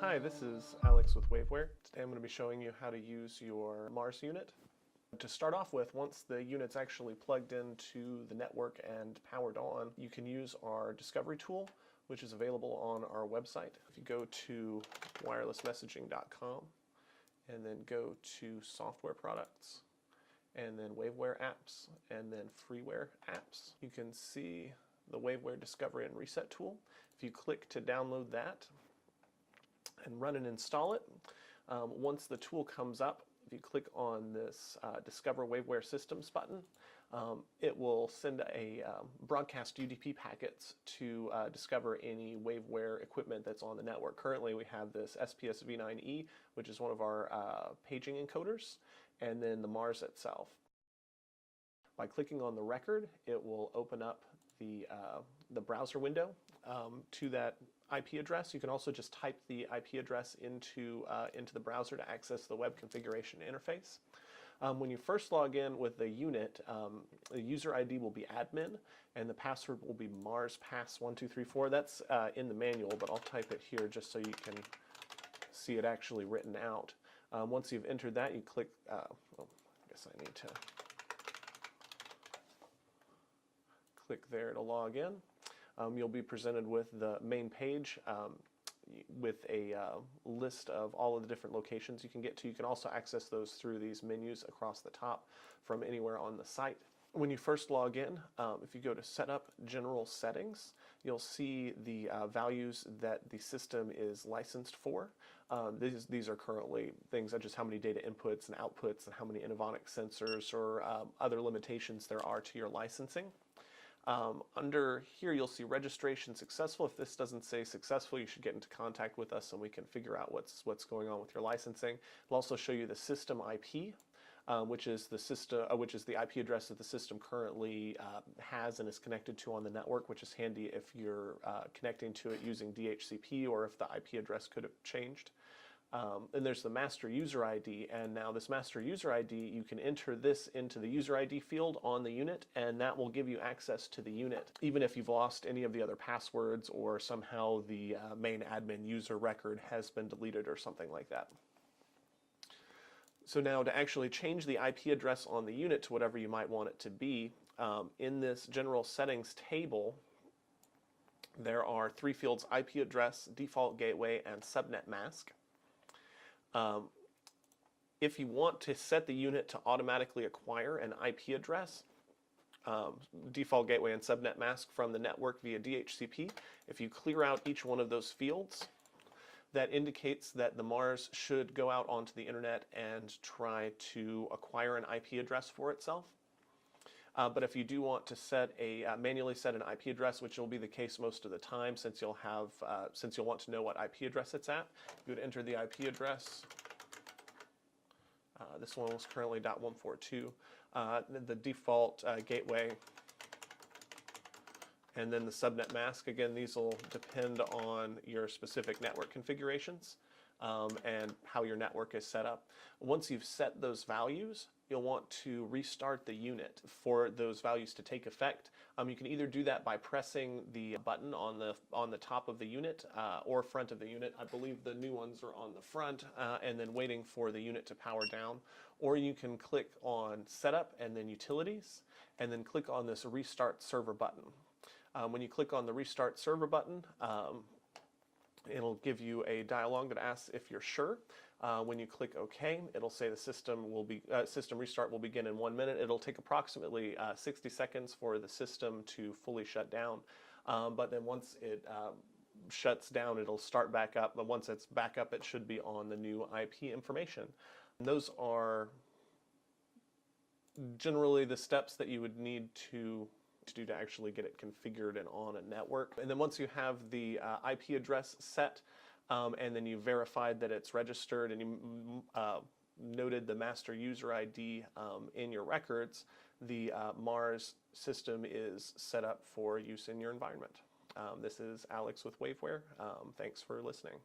Hi, this is Alex with WaveWare. Today I'm going to be showing you how to use your Mars unit. To start off with, once the unit's actually plugged into the network and powered on, you can use our discovery tool, which is available on our website. If you go to wirelessmessaging.com and then go to software products and then WaveWare apps and then freeware apps, you can see the WaveWare discovery and reset tool. If you click to download that and run and install it, once the tool comes up, if you click on this Discover WaveWare Systems button, it will send a broadcast UDP packets to discover any WaveWare equipment that's on the network. Currently we have this SPS V9E, which is one of our paging encoders, and then the Mars itself. By clicking on the record, it will open up the browser window to that IP address. You can also just type the IP address into the browser to access the web configuration interface. When you first log in with the unit, the user ID will be admin and the password will be MarsPass1234. That's in the manual, but I'll type it here just so you can see it actually written out. Once you've entered that, you click, I guess I need to click there to log in. You'll be presented with the main page with a list of all of the different locations you can get to. You can also access those through these menus across the top from anywhere on the site. When you first log in, if you go to Setup General Settings, you'll see the values that the system is licensed for. These are currently things such as how many data inputs and outputs and how many Inovonic sensors or other limitations there are to your licensing. Under here you'll see registration successful. If this doesn't say successful, you should get into contact with us and we can figure out what's going on with your licensing. It'll also show you the system IP, which is the IP address that the system currently has and is connected to on the network, which is handy if you're connecting to it using DHCP or if the IP address could have changed. And there's the master user ID, and now this master user ID, you can enter this into the user ID field on the unit, and that will give you access to the unit, even if you've lost any of the other passwords or somehow the main admin user record has been deleted or something like that. So now to actually change the IP address on the unit to whatever you might want it to be, in this general settings table, there are three fields: IP address, default gateway, and subnet mask. If you want to set the unit to automatically acquire an IP address, default gateway and subnet mask from the network via DHCP, if you clear out each one of those fields, that indicates that the Mars should go out onto the internet and try to acquire an IP address for itself. But if you do want to manually set an IP address, which will be the case most of the time, since you'll want to know what IP address it's at, you would enter the IP address. This one was currently .142. The default gateway, and then the subnet mask. Again, these will depend on your specific network configurations and how your network is set up. Once you've set those values, you'll want to restart the unit for those values to take effect. You can either do that by pressing the button on the top of the unit or front of the unit. I believe the new ones are on the front, and then waiting for the unit to power down. Or you can click on Setup and then Utilities, and then click on this Restart Server button. When you click on the Restart Server button, it'll give you a dialog that asks if you're sure. When you click OK, it'll say the system restart will begin in 1 minute. It'll take approximately 60 seconds for the system to fully shut down. But then once it shuts down, it'll start back up. But once it's back up, it should be on the new IP information. And those are generally the steps that you would need to do to actually get it configured and on a network. And then once you have the IP address set, and then you verified that it's registered and you noted the master user ID in your records, the Mars system is set up for use in your environment. This is Alex with WaveWare. Thanks for listening.